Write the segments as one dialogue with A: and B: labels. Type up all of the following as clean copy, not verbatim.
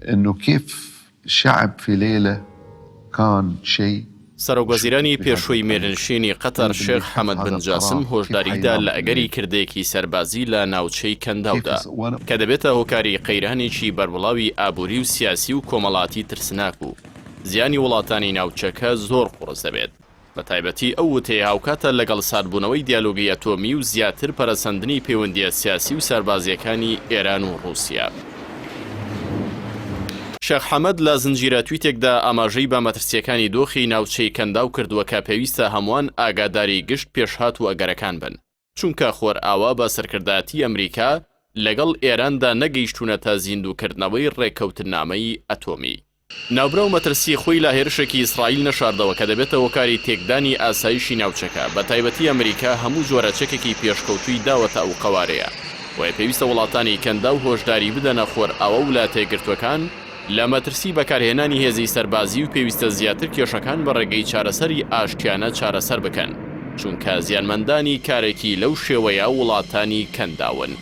A: إنه كيف الشعب في ليلة كان شيء.
B: سەرۆکوەزیرانی پێشووی مێرنشینی قەتەر شێخ حەمەد بن جاسم هۆشداریدا لە ئەگەری کردێکی سەربازی لە ناوچەی کەنداودا کە دەبێتە هۆکاری قەیرانێکی بەربڵاوی ئابووری و سیاسی و کۆمەڵاتی ترسناک و زیانی وڵاتانی ناوچەکە زۆر قوڕس دەبێت. بە تایبەتی ئەو وتەیە هاوکاتە لەگەڵ سادبوونەوەی دیالۆگی ئەتۆمی و زیاتر پەرەسەندنی پەیوەندیە سیاسی و سەربازیەکانی ئێران و رووسیا. شێخ حەمەد لە زنجیرە تویتێکدا ئاماژەی بە مەترسیەکانی دۆخی ناوچەی کەنداو کردووە کە پێویستە هەمووان ئاگاداری گشت پێشهات و ئەگەرەکان بن، چونکە خۆر ئاوا بە سەرکردایەتی ئەمریکا لەگەڵ ئێراندا نەگەیشتوونەتە زیندووکردنەوەی ڕێککەوتنامەی ئەتۆمی. ناوبرە و مەترسی خۆی لە هێرشێکی ئیسرائیل نەشاردەوە کە دەبێتە هۆکاری تێکدانی ئاسایشی ناوچەکە، بە تایبەتی ئەمریکا هەموو جۆرە چەکێکی پێشکەوتووی داوەتە ئەو قەوارەیە، وە پێویستە وڵاتانی کەنداو هۆشداری بدەنە خۆر ئاوا و لە تێگرتوەکان لە مەترسی بەکارهێنانی هێزی سەربازی و پێویستە زیاتر کێشەکان بە ڕێگەی چارەسەری ئاشتیانە چارەسەر بکەن، چونکە زیانمەندانی کارێکی لەو شێوەیە وڵاتانی کەنداون.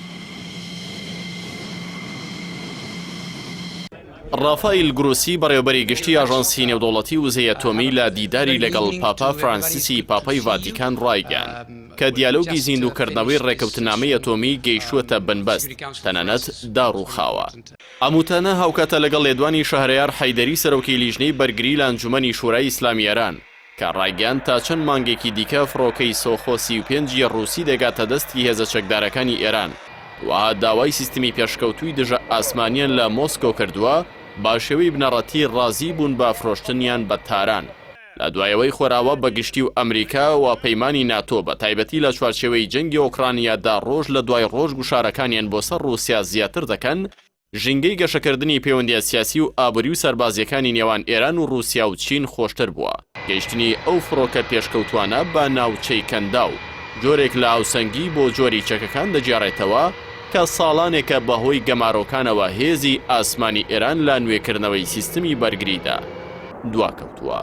B: ڕافائیل گروسی بەڕێوەبەری گشتی ئاژانسی نێودەوڵەتی وزەی ئەتۆمی لە دیداری لەگەڵ پاپا فرانسیسی پاپای ڤاتیکان ڕایگەیان کە دیالۆگی زیندووکردنەوەی ڕێکەوتنامەی ئەتۆمی گەیشتووەتە بنبەست، تەنانەت داڕوخاوە. ئەموتانە هاوکاتە لەگەڵ لێدوانی شەهرەیار حەیدەری سەرۆکی لیژنەی بەرگری لە ئەنجومەنی شورای ئیسلامی ئێران کە ڕایگەیان تا چەند مانگێکی دیکە فڕۆکەی سۆخۆ 35 ڕووسی دەگاتە دەستی هێزە چەکدارەکانی ئێران، وها داوای سیستمی پێشکەوتووی دژە ئاسمانیان لە مۆسکۆ کردووە با شێوەی بنەڕەتی ڕازی بوون بە فرۆشتنیان بە تاران. لە دوایەوەی خۆراوە بەگشتی و ئەمریکا و پەیمانی ناتۆ بە تایبەتی لە چوارچێوەی جەنگی ئۆکرانیادا ڕۆژ لە دوای ڕۆژ گوشارەکانیان بۆ سەر رووسیا زیاتر دەکەن، ژینگەی گەشەکردنی پەیوەندیە سیاسی و ئابووری و سەربازیەکانی نێوان ئێران و رووسیا و چین خۆشتر بووە. گەیشتنی ئەو فڕۆکە پێشکەوتوانە بە ناوچەی کەنداو جۆرێک لە ئاوسەنگی بۆ جۆری چەکەکان دەجێڕێتەوە کە ساڵانێکە بەهۆی گەمارۆکانەوە هێزی ئاسمانی ئێران لە نوێکردنەوەی سیستمی بەرگریدا دواکەوتووە.